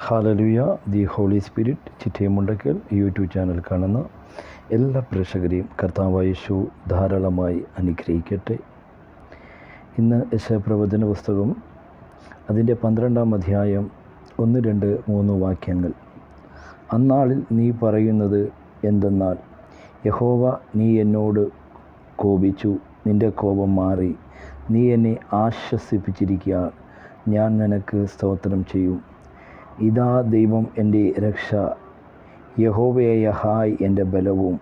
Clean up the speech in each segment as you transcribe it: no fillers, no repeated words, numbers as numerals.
Hallelujah. The holy Spirit Chittemundakkal YouTube channel കാണുന്ന എല്ലാ പ്രേക്ഷകരെയും കർത്താവായ യേശു ധാരാളമായി അനുഗ്രഹിക്കട്ടെ. ഇന്ന് യെശയ്യാപ്രവചന പുസ്തകം അതിൻ്റെ 12-ാം അധ്യായം 1, 2, 3 വാക്യങ്ങൾ. അന്നാളിൽ നീ പറയുന്നത് എന്തെന്നാൽ, യഹോവ നീ എന്നോട് കോപിച്ചു, നിൻ്റെ കോപം മാറി, നീ എന്നെ ആശ്വസിപ്പിച്ചിരിക്കുകയാൽ ഞാൻ നിനക്ക് സ്തോത്രം ചെയ്യും. ഇതാ ദൈവം എൻ്റെ രക്ഷ, യഹോവയായ ഹായ് എൻ്റെ ബലവും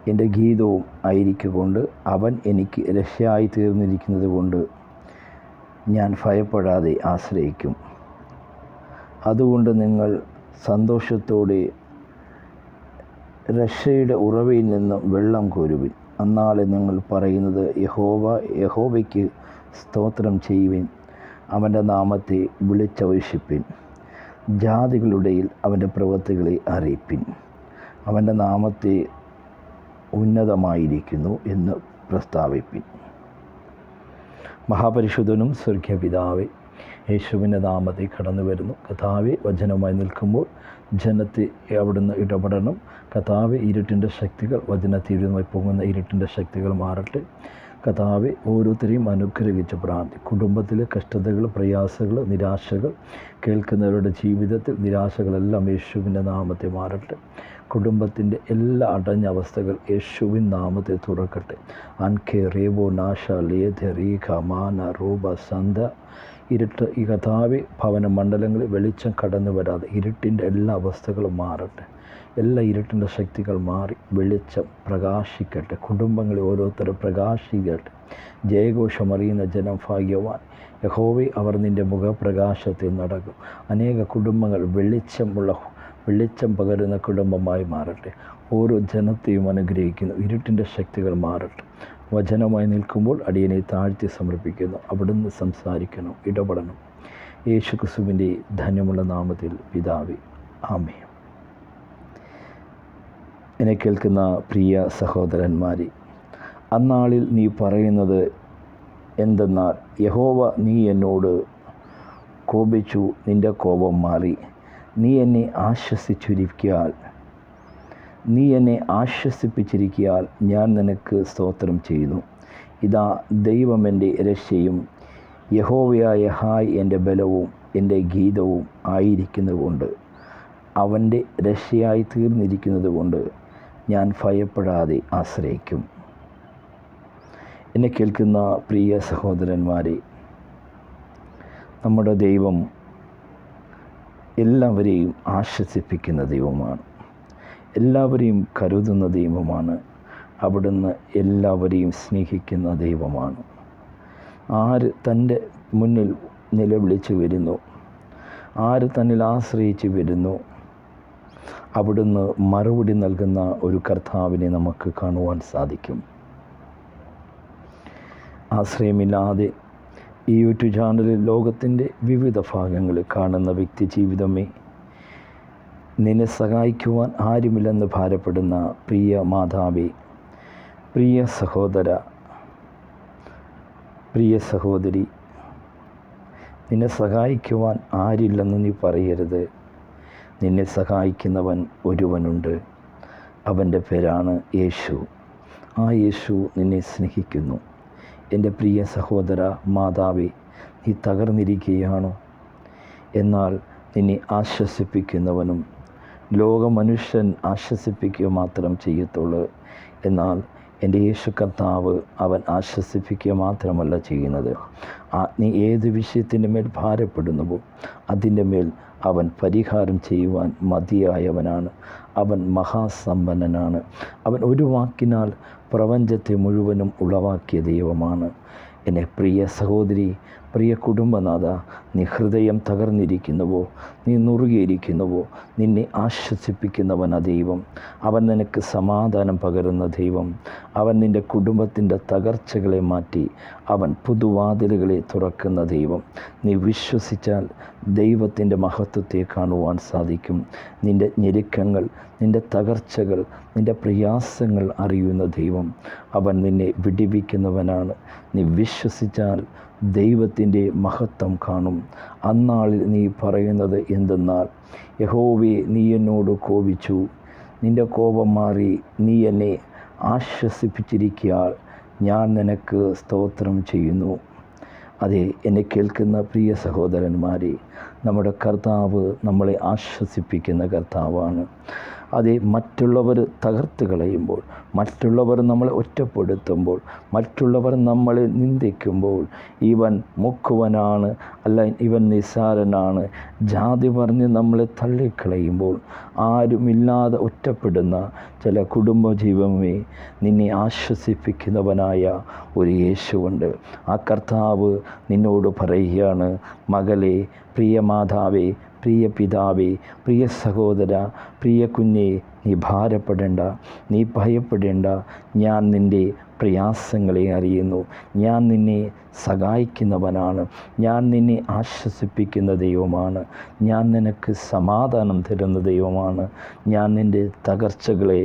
എൻ്റെ ഗീതവും ആയിരിക്കൊണ്ട് അവൻ എനിക്ക് രക്ഷയായി തീർന്നിരിക്കുന്നത് കൊണ്ട് ഞാൻ ഭയപ്പെടാതെ ആശ്രയിക്കും. അതുകൊണ്ട് നിങ്ങൾ സന്തോഷത്തോടെ രക്ഷയുടെ ഉറവയിൽ നിന്ന് വെള്ളം കോരുവിൻ. അന്നാളെ നിങ്ങൾ പറയുന്നത്, യഹോവയ്ക്ക് സ്തോത്രം ചെയ്യുവിൻ, അവൻ്റെ നാമത്തെ വിളിച്ചപേക്ഷിപ്പിൻ, ജാതികളുടെയിൽ അവൻ്റെ പ്രവൃത്തികളെ അറിയിപ്പിൻ, അവൻ്റെ നാമത്തെ ഉന്നതമായിരിക്കുന്നു എന്ന് പ്രസ്താവിപ്പിൻ. മഹാപരിശുദ്ധനും സ്വർഗീയപിതാവേ, യേശുവിൻ്റെ നാമത്തിൽ കടന്നു വരുന്നു. കർത്താവേ, വചനമായി നിൽക്കുമ്പോൾ ജനത്തെ അവിടുന്ന് ഇടപെടണം. കർത്താവേ, ഇരുട്ടിൻ്റെ ശക്തികൾ, വചനത്തിരുമായി പോകുന്ന ഇരുട്ടിൻ്റെ ശക്തികൾ മാറട്ടെ. കർത്താവെ, ഓരോരുത്തരെയും അനുഗ്രഹിച്ച് പ്രാർത്ഥിക്കും. കുടുംബത്തിലെ കഷ്ടതകൾ, പ്രയാസങ്ങൾ, നിരാശകൾ, കേൾക്കുന്നവരുടെ ജീവിതത്തിൽ നിരാശകളെല്ലാം യേശുവിൻ്റെ നാമത്തെ മാറട്ടെ. കുടുംബത്തിൻ്റെ എല്ലാ അടഞ്ഞ അവസ്ഥകൾ യേശുവിൻ നാമത്തെ തുറക്കട്ടെ. അൻകെ റേബോ നാശ ലേധ റീഖ മാന റൂപ സന്ത. ഇരുട്ട് ഈ കർത്താവെ, ഭവന മണ്ഡലങ്ങളിൽ വെളിച്ചം കടന്നു വരാതെ ഇരുട്ടിൻ്റെ എല്ലാ അവസ്ഥകളും മാറട്ടെ. എല്ലാ ഇരുട്ടിൻ്റെ ശക്തികൾ മാറി വെളിച്ചം പ്രകാശിക്കട്ടെ. കുടുംബങ്ങളിൽ ഓരോരുത്തരും പ്രകാശിക്കട്ടെ. ജയഘോഷമറിയുന്ന ജനം ഭാഗ്യവാൻ. യഹോവേ, അവർ നിൻ്റെ മുഖപ്രകാശത്തിൽ നടക്കും. അനേക കുടുംബങ്ങൾ വെളിച്ചം പകരുന്ന കുടുംബമായി മാറട്ടെ. ഓരോ ജനത്തെയും അനുഗ്രഹിക്കുന്നു. ഇരുട്ടിൻ്റെ ശക്തികൾ മാറട്ടെ. വചനമായി നിൽക്കുമ്പോൾ അടിയനെ താഴ്ത്തി സമർപ്പിക്കുന്നു. അവിടുന്ന് സംസാരിക്കണം, ഇടപെടണം. യേശു ക്രിസ്തുവിൻ്റെ ധന്യമുള്ള നാമത്തിൽ പിതാവേ, ആമേൻ. എന്നെ കേൾക്കുന്ന പ്രിയ സഹോദരന്മാരെ, അന്നാളിൽ നീ പറയുന്നത് എന്തെന്നാൽ, യഹോവ നീ എന്നോട് കോപിച്ചു, നിൻ്റെ കോപം മാറി, നീ എന്നെ ആശ്വസിപ്പിച്ചിരിക്കുകയാൽ ഞാൻ നിനക്ക് സ്തോത്രം ചെയ്യുന്നു. ഇതാ ദൈവം എൻ്റെ രക്ഷയും, യഹോവയായ ഹായ് എൻ്റെ ബലവും എൻ്റെ ഗീതവും ആയിരിക്കുന്നതുകൊണ്ട് അവൻ്റെ രക്ഷയായി തീർന്നിരിക്കുന്നത് കൊണ്ട് ഞാൻ ഭയപ്പെടാതെ ആശ്രയിക്കും. എന്നെ കേൾക്കുന്ന പ്രിയ സഹോദരന്മാരെ, നമ്മുടെ ദൈവം എല്ലാവരെയും ആശ്വസിപ്പിക്കുന്ന ദൈവമാണ്. എല്ലാവരെയും കരുതുന്ന ദൈവമാണ്. അവിടുന്ന് എല്ലാവരെയും സ്നേഹിക്കുന്ന ദൈവമാണ്. ആര് തൻ്റെ മുന്നിൽ നിലവിളിച്ച് വരുന്നു, ആര് തന്നിൽ ആശ്രയിച്ച് വരുന്നു, അവിടുന്ന് മറുപടി നൽകുന്ന ഒരു കർത്താവിനെ നമുക്ക് കാണുവാൻ സാധിക്കും. ആശ്രയമില്ലാതെ ഈ യൂട്യൂബ് ചാനലിൽ ലോകത്തിൻ്റെ വിവിധ ഭാഗങ്ങളിൽ കാണുന്ന വ്യക്തി ജീവിതമേ, നിന്നെ സഹായിക്കുവാൻ ആരുമില്ലെന്ന് ഭാരപ്പെടുന്ന പ്രിയ മാതാവേ, പ്രിയ സഹോദര, പ്രിയ സഹോദരി, നിന്നെ സഹായിക്കുവാൻ ആരില്ലെന്ന് നീ പറയരുത്. നിന്നെ സഹായിക്കുന്നവൻ ഒരുവനുണ്ട്. അവൻ്റെ പേരാണ് യേശു. ആ യേശു നിന്നെ സ്നേഹിക്കുന്നു. എൻ്റെ പ്രിയ സഹോദര, മാതാവേ, നീ തകർന്നിരിക്കുകയാണോ? എന്നാൽ നിന്നെ ആശ്വസിപ്പിക്കുന്നവനും ലോകമനുഷ്യൻ ആശ്വസിപ്പിക്കുക മാത്രം ചെയ്യത്തുള്ളൂ. എന്നാൽ എൻ്റെ യേശു കർത്താവ്, അവൻ ആശ്വസിപ്പിക്കുക മാത്രമല്ല ചെയ്യുന്നത്. നീ ഏത് വിഷയത്തിൻ്റെ മേൽ ഭാരപ്പെടുന്നുവോ അതിൻ്റെ മേൽ അവൻ പരിഹാരം ചെയ്യുവാൻ മതിയായവനാണ്. അവൻ മഹാസമ്പന്നനാണ്. അവൻ ഒരു വാക്കിനാൽ പ്രപഞ്ചത്തെ മുഴുവനും ഉളവാക്കിയ ദൈവമാണ്. എന്നെ പ്രിയ സഹോദരി, പ്രിയ കുടുംബനാഥ, നീ ഹൃദയം തകർന്നിരിക്കുന്നുവോ, നീ നുറുകിയിരിക്കുന്നുവോ, നിന്നെ ആശ്വസിപ്പിക്കുന്നവൻ ആ ദൈവം. അവൻ നിനക്ക് സമാധാനം പകരുന്ന ദൈവം. അവൻ നിൻ്റെ കുടുംബത്തിൻ്റെ തകർച്ചകളെ മാറ്റി അവൻ പുതുവാതിലുകളെ തുറക്കുന്ന ദൈവം. നീ വിശ്വസിച്ചാൽ ദൈവത്തിൻ്റെ മഹത്വത്തെ കാണുവാൻ സാധിക്കും. നിൻ്റെ ഞെരുക്കങ്ങൾ, നിൻ്റെ തകർച്ചകൾ, നിൻ്റെ പ്രയാസങ്ങൾ അറിയുന്ന ദൈവം. അവൻ നിന്നെ വിടിവിക്കുന്നവനാണ്. നീ വിശ്വസിച്ചാൽ ദൈവത്തിൻ്റെ മഹത്വം കാണും. അന്നാളിൽ നീ പറയുന്നത് എന്തെന്നാൽ, യഹോവേ, നീ എന്നോട് കോപിച്ചു, നിൻ്റെ കോപം മാറി നീ എന്നെ ആശ്വസിപ്പിച്ചിരിക്കയാൽ ഞാൻ നിനക്ക് സ്തോത്രം ചെയ്യുന്നു. അതെ, എന്നെ കേൾക്കുന്ന പ്രിയ സഹോദരന്മാരെ, നമ്മുടെ കർത്താവ് നമ്മളെ ആശ്വസിപ്പിക്കുന്ന കർത്താവാണ്. അതെ, മറ്റുള്ളവർ തകർത്ത് കളയുമ്പോൾ, മറ്റുള്ളവർ നമ്മളെ ഒറ്റപ്പെടുത്തുമ്പോൾ, മറ്റുള്ളവർ നമ്മളെ നിന്ദിക്കുമ്പോൾ, ഇവൻ മുക്കുവനാണ്, അല്ല ഇവൻ നിസ്സാരനാണ്, ജാതി പറഞ്ഞ് നമ്മളെ തള്ളിക്കളയുമ്പോൾ, ആരുമില്ലാതെ ഒറ്റപ്പെടുന്ന ചില കുടുംബജീവമേ, നിന്നെ ആശ്വസിപ്പിക്കുന്നവനായ ഒരു യേശുവുണ്ട്. ആ കർത്താവ് നിന്നോട് പറയുകയാണ്, മകളെ, പ്രിയ മാതാവേ, പ്രിയ പിതാവേ, പ്രിയ സഹോദര, പ്രിയ കുഞ്ഞെ, നീ ഭാരപ്പെടേണ്ട, നീ ഭയപ്പെടേണ്ട. ഞാൻ നിൻ്റെ പ്രയാസങ്ങളെ അറിയുന്നു. ഞാൻ നിന്നെ സഹായിക്കുന്നവനാണ്. ഞാൻ നിന്നെ ആശ്വസിപ്പിക്കുന്ന ദൈവമാണ്. ഞാൻ നിനക്ക് സമാധാനം തരുന്ന ദൈവമാണ്. ഞാൻ നിൻ്റെ തകർച്ചകളെ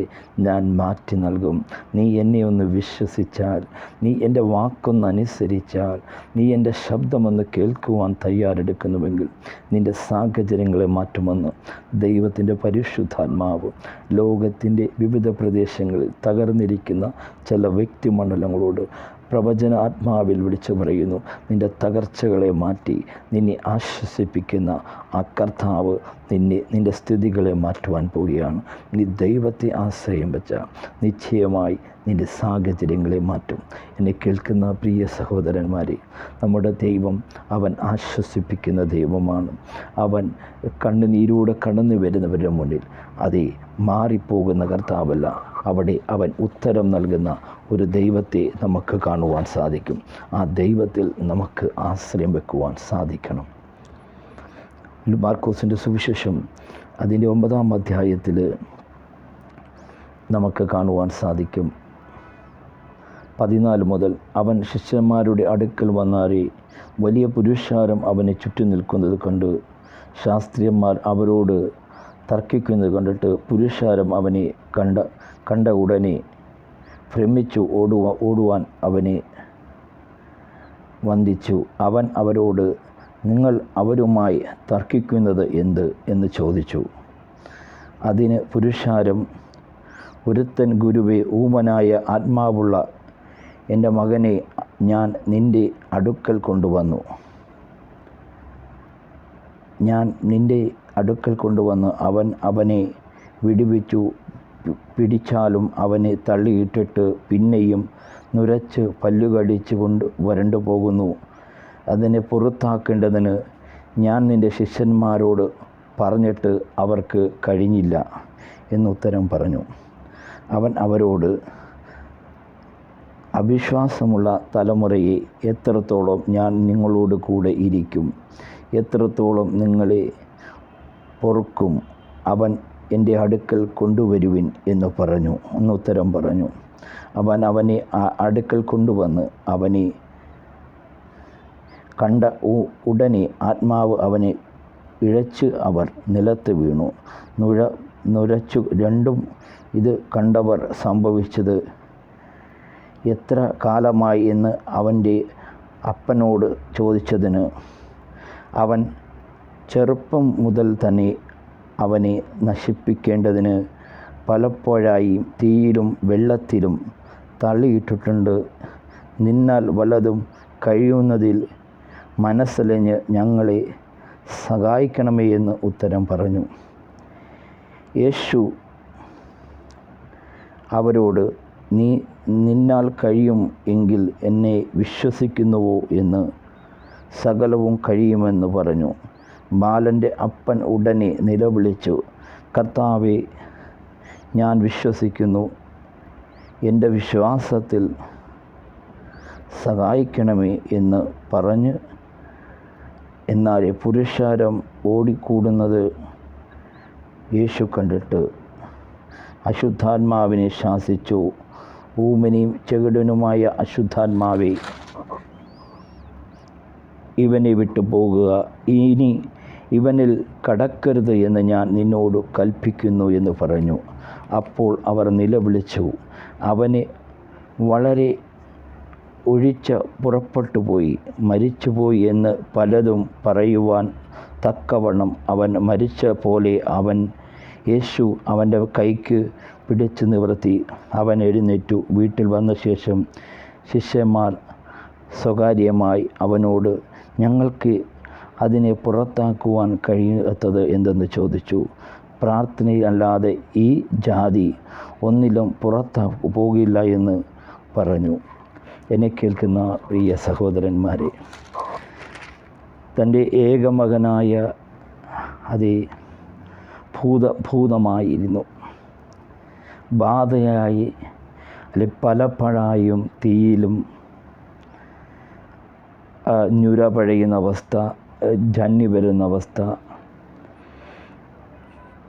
ഞാൻ മാറ്റി നൽകും. നീ എന്നെ ഒന്ന് വിശ്വസിച്ചാൽ, നീ എൻ്റെ വാക്കൊന്നനുസരിച്ചാൽ, നീ എൻ്റെ ശബ്ദമൊന്ന് കേൾക്കുവാൻ തയ്യാറെടുക്കുന്നുവെങ്കിൽ നിൻ്റെ സാഹചര്യങ്ങളെ മാറ്റുമെന്ന് ദൈവത്തിൻ്റെ പരിശുദ്ധാത്മാവ് ലോകത്തിൻ്റെ വിവിധ പ്രദേശങ്ങളിൽ തകർന്നിരിക്കുന്ന ചില വ്യക്തിമണ്ഡലങ്ങളോട് പ്രവചന ആത്മാവിൽ വിളിച്ചു പറയുന്നു. നിൻ്റെ തകർച്ചകളെ മാറ്റി നിന്നെ ആശ്വസിപ്പിക്കുന്ന ആ കർത്താവ് നിൻ്റെ സ്ഥിതികളെ മാറ്റുവാൻ പോവുകയാണ്. നീ ദൈവത്തെ ആശ്രയം വെച്ചാൽ നിശ്ചയമായി നിൻ്റെ സാഹചര്യങ്ങളെ മാറ്റും. എന്നെ കേൾക്കുന്ന പ്രിയ സഹോദരന്മാരെ, നമ്മുടെ ദൈവം അവൻ ആശ്വസിപ്പിക്കുന്ന ദൈവമാണ്. അവൻ കണ്ണുനീരോടെ കടന്നു വരുന്നവരുടെ മുന്നിൽ അതേ മാറിപ്പോകുന്ന കർത്താവല്ല, അവിടെ അവൻ ഉത്തരം നൽകുന്ന ഒരു ദൈവത്തെ നമുക്ക് കാണുവാൻ സാധിക്കും. ആ ദൈവത്തിൽ നമുക്ക് ആശ്രയം വെക്കുവാൻ സാധിക്കണം. മാർക്കോസിൻ്റെ സുവിശേഷം അതിൻ്റെ 9-ാം അധ്യായത്തിൽ നമുക്ക് കാണുവാൻ സാധിക്കും. 14 മുതൽ, അവൻ ശിഷ്യന്മാരുടെ അടുക്കൽ വന്നാറെ വലിയ പുരുഷാരം അവനെ ചുറ്റും നിൽക്കുന്നത് കണ്ട് ശാസ്ത്രിയന്മാർ അവരോട് തർക്കിക്കുന്നത് കണ്ടിട്ട് പുരുഷാരം അവനെ കണ്ട ഉടനെ ഭ്രമിച്ചു ഓടുവാൻ അവനെ വന്ദിച്ചു. അവൻ അവരോട്, നിങ്ങൾ അവരുമായി തർക്കിക്കുന്നത് എന്ത് എന്ന് ചോദിച്ചു. അതിന് പുരുഷാരം, ഒരുത്തൻ, ഗുരുവേ, ഊമനായ ആത്മാവുള്ള എൻ്റെ മകനെ ഞാൻ നിൻ്റെ അടുക്കൽ കൊണ്ടുവന്നു. അവൻ അവനെ വിടുവിച്ചു. പിടിച്ചാലും അവനെ തള്ളിയിട്ടിട്ട് പിന്നെയും നുരച്ച് പല്ലുകടിച്ച് കൊണ്ട് വരണ്ടു പോകുന്നു. അതിനെ പുറത്താക്കേണ്ടതിന് ഞാൻ നിൻ്റെ ശിഷ്യന്മാരോട് പറഞ്ഞിട്ട് അവർക്ക് കഴിഞ്ഞില്ല എന്നുത്തരം പറഞ്ഞു. അവൻ അവരോട്, അവിശ്വാസമുള്ള തലമുറയെ, എത്രത്തോളം ഞാൻ നിങ്ങളോട് കൂടെ ഇരിക്കും? എത്രത്തോളം നിങ്ങളെ പൊറുക്കും? അവൻ എൻ്റെ അടുക്കൽ കൊണ്ടുവരുവിൻ എന്നുത്തരം പറഞ്ഞു. അവൻ അവനെ അടുക്കൽ കൊണ്ടുവന്ന് അവനെ കണ്ട ഉടനെ ആത്മാവ് അവനെ ഇഴച്ച് അവർ നിലത്ത് വീണു നുരച്ചു. രണ്ടും ഇത് കണ്ടവർ സംഭവിച്ചത് എത്ര കാലമായി എന്ന് അവൻ്റെ അപ്പനോട് ചോദിച്ചതിന് അവൻ, ചെറുപ്പം മുതൽ തന്നെ അവനെ നശിപ്പിക്കേണ്ടതിന് പലപ്പോഴായി തീയിലും വെള്ളത്തിലും തള്ളിയിട്ടിട്ടുണ്ട്. നിന്നാൽ വല്ലതും കഴിയുന്നതിൽ മനസ്സലിഞ്ഞ് ഞങ്ങളെ സഹായിക്കണമേ എന്ന് ഉത്തരം പറഞ്ഞു. യേശു അവരോട്, നിന്നാൽ കഴിയും എങ്കിൽ എന്നെ വിശ്വസിക്കുന്നുവോ എന്ന്? സകലവും കഴിയുമെന്ന് പറഞ്ഞു. ബാലൻ്റെ അപ്പൻ ഉടനെ നിലവിളിച്ചു, കർത്താവേ, ഞാൻ വിശ്വസിക്കുന്നു, എൻ്റെ വിശ്വാസത്തിൽ സഹായിക്കണമേ എന്ന് പറഞ്ഞ്. എന്നാൽ പുരുഷാരം ഓടിക്കൂടുന്നത് യേശു കണ്ടിട്ട് അശുദ്ധാത്മാവിനെ ശാസിച്ചു. ഊമനെയും ചെകിടനുമായ അശുദ്ധാത്മാവേ, ഇവനെ വിട്ടു പോകുക, ഇനി ഇവനിൽ കടക്കരുത് എന്ന് ഞാൻ നിന്നോട് കൽപ്പിക്കുന്നു എന്ന് പറഞ്ഞു. അപ്പോൾ അവർ നിലവിളിച്ചു. അവനെ വളരെ ഒഴിച്ച് പുറപ്പെട്ടു പോയി. മരിച്ചുപോയി എന്ന് പലതും പറയുവാൻ തക്കവണ്ണം അവൻ മരിച്ച പോലെ യേശു അവൻ്റെ കൈക്ക് പിടിച്ചു നിവർത്തി. അവൻ എഴുന്നേറ്റു. വീട്ടിൽ വന്ന ശേഷം ശിഷ്യന്മാർ സ്വകാര്യമായി അവനോട്, ഞങ്ങൾക്ക് അതിനെ പുറത്താക്കുവാൻ കഴിയാത്തത് എന്തെന്ന് ചോദിച്ചു. പ്രാർത്ഥനയല്ലാതെ ഈ ജാതി ഒന്നിലും പുറത്തു പോകില്ല എന്ന് പറഞ്ഞു. എന്നെ കേൾക്കുന്ന പ്രിയ സഹോദരന്മാരെ, തൻ്റെ ഏകമകനായ ഭൂതമായിരുന്നു, ബാധയായി പലപ്പോഴായും തീയിലും ഞുര പഴയുന്ന അവസ്ഥ, ജന്നി വരുന്ന അവസ്ഥ,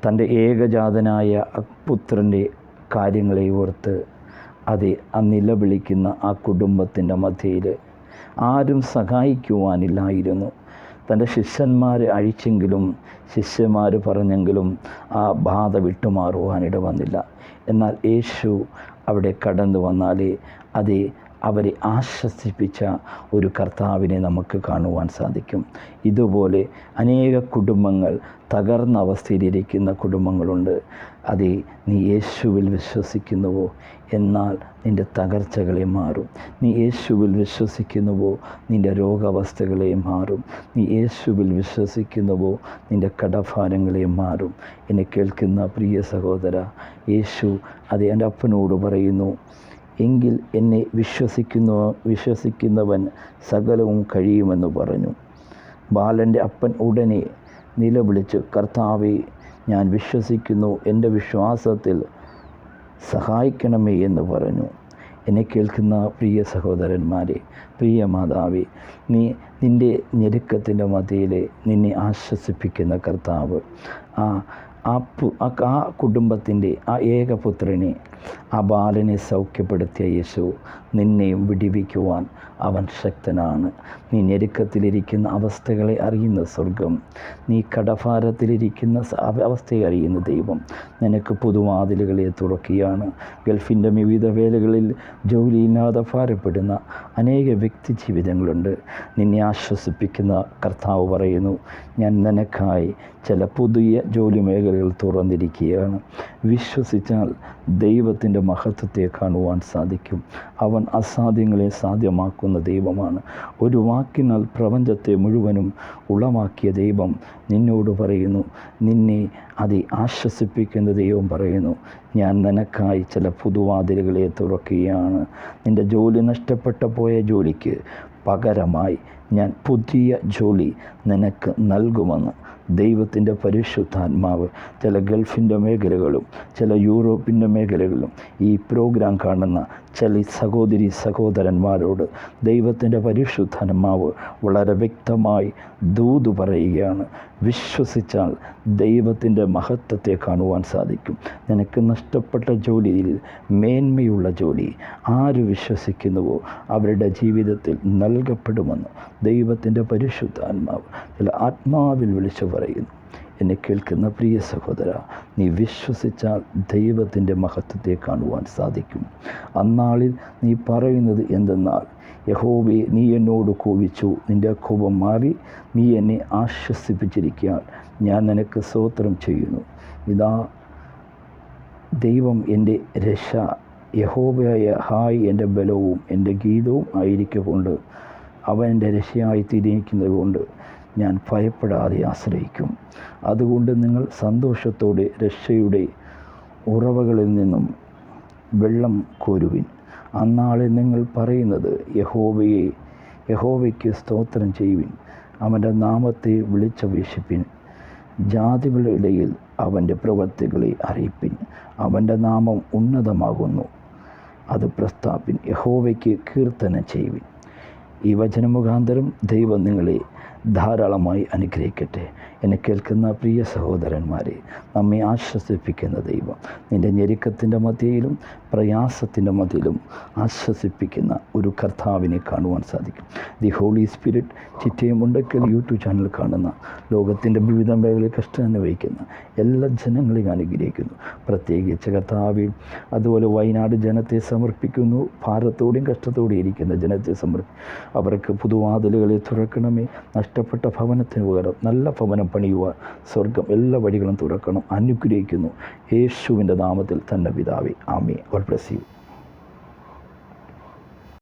തൻ്റെ ഏകജാതനായ പുത്രൻ്റെ കാര്യങ്ങളെ ഓർത്ത് നിലവിളിക്കുന്ന ആ കുടുംബത്തിൻ്റെ മധ്യയിൽ ആരും സഹായിക്കുവാനില്ലായിരുന്നു. തൻ്റെ ശിഷ്യന്മാരെ അഴിച്ചെങ്കിലും ശിഷ്യന്മാർ പറഞ്ഞെങ്കിലും ആ ബാധ വിട്ടുമാറുവാനിട വന്നില്ല. എന്നാൽ യേശു അവിടെ കടന്നു വന്നാലേ അവരെ ആശ്വസിപ്പിച്ച ഒരു കർത്താവിനെ നമുക്ക് കാണുവാൻ സാധിക്കും. ഇതുപോലെ അനേക കുടുംബങ്ങൾ തകർന്ന അവസ്ഥയിലിരിക്കുന്ന കുടുംബങ്ങളുണ്ട്. നീ യേശുവിൽ വിശ്വസിക്കുന്നുവോ, എന്നാൽ നിൻ്റെ തകർച്ചകളെ മാറും. നീ യേശുവിൽ വിശ്വസിക്കുന്നുവോ, നിൻ്റെ രോഗാവസ്ഥകളെ മാറും. നീ യേശുവിൽ വിശ്വസിക്കുന്നുവോ, നിൻ്റെ കടഭാരങ്ങളെ മാറും. എന്നെ കേൾക്കുന്ന പ്രിയ സഹോദര, യേശു എൻ്റെ അപ്പനോട് പറയുന്നു, എങ്കിൽ എന്നെ വിശ്വസിക്കുന്നവൻ സകലവും കഴിയുമെന്ന് പറഞ്ഞു. ബാലൻ്റെ അപ്പൻ ഉടനെ നിലവിളിച്ച്, കർത്താവേ, ഞാൻ വിശ്വസിക്കുന്നു, എൻ്റെ വിശ്വാസത്തിൽ സഹായിക്കണമേ എന്ന് പറഞ്ഞു. എന്നെ കേൾക്കുന്ന പ്രിയ സഹോദരന്മാരെ, പ്രിയ മാതാവേ, നിൻ്റെ ഞെരുക്കത്തിൻ്റെ മധ്യയിൽ നിന്നെ ആശ്വസിപ്പിക്കുന്ന കർത്താവ്, ആ കുടുംബത്തിൻ്റെ ആ ഏകപുത്രനെ, ആ ബാലനെ സൗഖ്യപ്പെടുത്തിയ യേശു നിന്നെയും വിടിവിക്കുവാൻ അവൻ ശക്തനാണ്. നീ ഞെരുക്കത്തിലിരിക്കുന്ന അവസ്ഥകളെ അറിയുന്ന സ്വർഗം, നീ കടഭാരത്തിലിരിക്കുന്ന അവസ്ഥയെ അറിയുന്ന ദൈവം നിനക്ക് പുതുവാതിലുകളെ തുറക്കുകയാണ്. ഗൾഫിൻ്റെ വിവിധ വേലകളിൽ ജോലിയില്ലാതെ ഭാരപ്പെടുന്ന അനേക വ്യക്തി ജീവിതങ്ങളുണ്ട്. നിന്നെ ആശ്വസിപ്പിക്കുന്ന കർത്താവ് പറയുന്നു, ഞാൻ നിനക്കായി ചില പുതിയ ജോലി മേഖലകൾ തുറന്നിരിക്കുകയാണ്. വിശ്വസിച്ചാൽ ദൈവത്തിൻ്റെ മഹത്വത്തെ കാണുവാൻ സാധിക്കും. അവൻ അസാധ്യങ്ങളെ സാധ്യമാക്കുന്ന ദൈവമാണ്. ഒരു വാക്കിനാൽ പ്രപഞ്ചത്തെ മുഴുവനും ഉളവാക്കിയ ദൈവം നിന്നോട് പറയുന്നു, നിന്നെ ആശ്വസിപ്പിക്കുന്ന ദൈവം പറയുന്നു, ഞാൻ നിനക്കായി ചില പുതുവാതിലുകളെ തുറക്കുകയാണ്. നിൻ്റെ ജോലി നഷ്ടപ്പെട്ടു പോയ ജോലിക്ക് പകരമായി ഞാൻ പുതിയ ജോലി നിനക്ക് നൽകുമെന്ന് ദൈവത്തിൻ്റെ പരിശുദ്ധാത്മാവ് ചില ഗൾഫിൻ്റെ മേഖലകളും ചില യൂറോപ്പിൻ്റെ മേഖലകളും ഈ പ്രോഗ്രാം കാണുന്ന ചില സഹോദരന്മാരോട് ദൈവത്തിൻ്റെ പരിശുദ്ധാത്മാവ് വളരെ വ്യക്തമായി ദൂത് പറയുകയാണ്. വിശ്വസിച്ചാൽ ദൈവത്തിൻ്റെ മഹത്വത്തെ കാണുവാൻ സാധിക്കും. നിനക്ക് നഷ്ടപ്പെട്ട ജോലിയിൽ മേന്മയുള്ള ജോലി ആര് വിശ്വസിക്കുന്നുവോ അവരുടെ ജീവിതത്തിൽ നൽകപ്പെടുമെന്ന് ദൈവത്തിൻ്റെ പരിശുദ്ധാത്മാവ് ചില ആത്മാവിൽ വിളിച്ചു പറയുന്നു. എന്നെ കേൾക്കുന്ന പ്രിയ സഹോദര, നീ വിശ്വസിച്ചാൽ ദൈവത്തിൻ്റെ മഹത്വത്തെ കാണുവാൻ സാധിക്കും. അന്നാളിൽ നീ പറയുന്നത് എന്തെന്നാൽ, യഹോവേ, നീ എന്നോട് കോപിച്ചു, നിൻ്റെ കോപം മാറി, നീ എന്നെ ആശ്വസിപ്പിച്ചിരിക്കാൻ ഞാൻ നിനക്ക് സ്തോത്രം ചെയ്യുന്നു. ഇതാ ദൈവം എൻ്റെ രക്ഷ, യഹോവയായ ഹായ് എൻ്റെ ബലവും എൻ്റെ ഗീതവും ആയിരിക്കൊണ്ട് അവൻ എൻ്റെ രക്ഷയായി തിരിക്കുന്നത് കൊണ്ട് ഞാൻ ഭയപ്പെടാതെ ആശ്രയിക്കും. അതുകൊണ്ട് നിങ്ങൾ സന്തോഷത്തോടെ രക്ഷയുടെ ഉറവകളിൽ നിന്നും വെള്ളം കോരുവിൻ. അന്നാളിൽ നിങ്ങൾ പറയുന്നത്, യഹോവയ്ക്ക് സ്തോത്രം ചെയ്യുവിൻ, അവൻ്റെ നാമത്തെ വിളിച്ചപേക്ഷിപ്പിൻ, ജാതികളുടെ ഇടയിൽ അവൻ്റെ പ്രവൃത്തികളെ അറിയിപ്പിൻ. അവൻ്റെ നാമം ഉന്നതമാകുന്നു, അത് പ്രസ്താപിൻ. യഹോവയ്ക്ക് കീർത്തനം ചെയ്യുവിൻ. ഈ വചനമുഖാന്തരം ദൈവം നിങ്ങളെ ധാരാളമായി അനുഗ്രഹിക്കട്ടെ. എന്നെ കേൾക്കുന്ന പ്രിയ സഹോദരന്മാരെ, നമ്മെ ആശ്വസിപ്പിക്കുന്ന ദൈവം നിൻ്റെ ഞെരുക്കത്തിൻ്റെ മധ്യയിലും പ്രയാസത്തിൻ്റെ മധ്യയിലും ആശ്വസിപ്പിക്കുന്ന ഒരു കർത്താവിനെ കാണുവാൻ സാധിക്കും. The holy spirit Chittayam Mundakkal YouTube channel കാണുന്ന ലോകത്തിൻ്റെ വിവിധ മേഖലയിൽ കഷ്ടം അനുഭവിക്കുന്ന എല്ലാ ജനങ്ങളെയും അനുഗ്രഹിക്കുന്നു. പ്രത്യേകിച്ച് കർത്താവിൽ അതുപോലെ വയനാട് ജനത്തെ സമർപ്പിക്കുന്നു. ഭാരത്തോടെയും കഷ്ടത്തോടെയും ഇരിക്കുന്ന ജനത്തെ അവർക്ക് പുതുവാതിലുകളെ തുറക്കണമേ. നഷ്ടപ്പെട്ട ഭവനത്തിന് പകരം നല്ല ഭവനം പണിയുവാൻ സ്വർഗം എല്ലാ വഴികളും തുറക്കണം. അനുഗ്രഹിക്കുന്നു യേശുവിൻ്റെ നാമത്തിൽ തന്നെ പിതാവേ. ആമേൻ. God bless U.